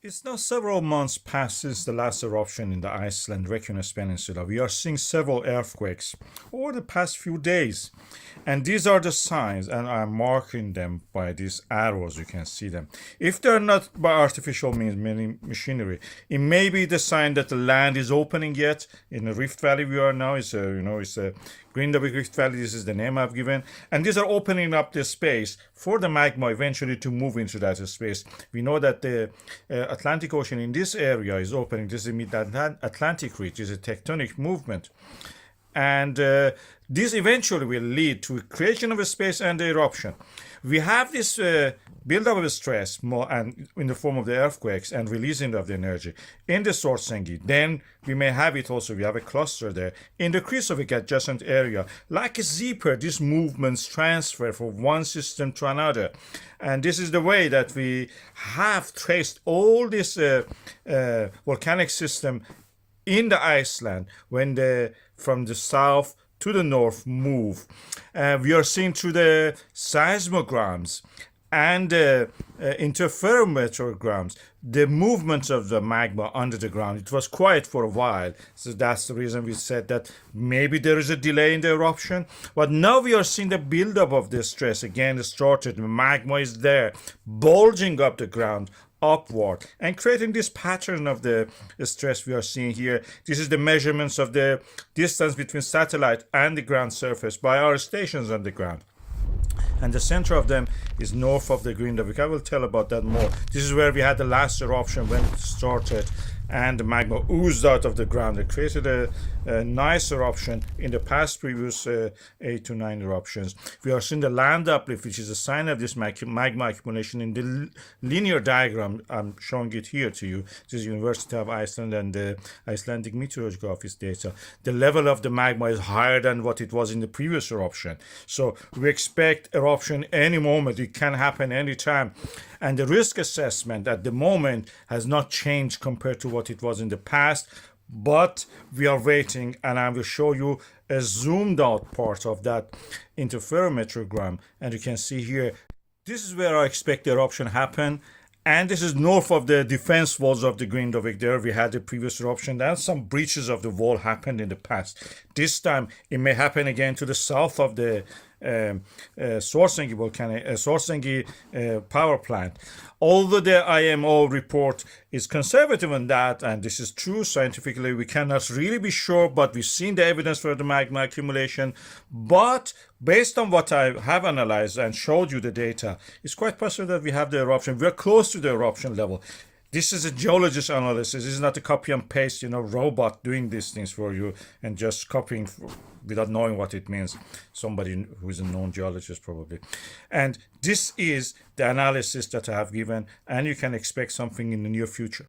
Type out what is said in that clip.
It's now several months past since the last eruption in the Iceland Reykjanes Peninsula. We are seeing several earthquakes over the past few days. And these are the signs, and I'm marking them by these arrows. You can see them. If they're not by artificial means, meaning machinery, it may be the sign that the land is opening yet. In the Rift Valley we are now, it's a Grindavík Rift Valley. This is the name I've given, and these are opening up the space for the magma eventually to move into that space. We know that the Atlantic Ocean in this area is opening. This is the Mid-Atlantic Ridge. It's a tectonic movement, and this eventually will lead to creation of a space and the eruption. We have this buildup of stress more and in the form of the earthquakes and releasing of the energy in the Svartsengi. Then we may have it also. We have a cluster there in the Krisovik adjacent area, like a zipper. These movements transfer from one system to another, and this is the way that we have traced all this volcanic system in the Iceland when the from the south to the north move. We are seeing through the seismograms and interferometrograms the movements of the magma under the ground. It was quiet for a while, so that's the reason we said that maybe there is a delay in the eruption. But now we are seeing the buildup of the stress again started. The magma is there, bulging up the ground upward and creating this pattern of the stress we are seeing here. This is the measurements of the distance between satellite and the ground surface by our stations on the ground. And the center of them is north of the Grindavík. I will tell about that more. This is where we had the last eruption when it started, and the magma oozed out of the ground. It created a nice eruption in the past previous 8 to 9 eruptions. We are seeing the land uplift, which is a sign of this magma accumulation in the linear diagram. I'm showing it here to you. This is University of Iceland and the Icelandic Meteorological Office data. The level of the magma is higher than what it was in the previous eruption. So we expect eruption any moment. It can happen anytime. And the risk assessment at the moment has not changed compared to what it was in the past, but we are waiting, and I will show you a zoomed out part of that interferometrogram. And you can see here, this is where I expect the eruption happen. And this is north of the defense walls of the Grindavík. There we had the previous eruption, and some breaches of the wall happened in the past. This time it may happen again to the south of the Svartsengi power plant. Although the IMO report is conservative on that, and this is true scientifically, we cannot really be sure, but we've seen the evidence for the magma accumulation. But based on what I have analyzed and showed you the data, it's quite possible that we have the eruption. We're close to the eruption level. This is a geologist analysis. This is not a copy and paste, robot doing these things for you and just copying without knowing what it means. Somebody who is a known geologist probably. And this is the analysis that I have given, and you can expect something in the near future.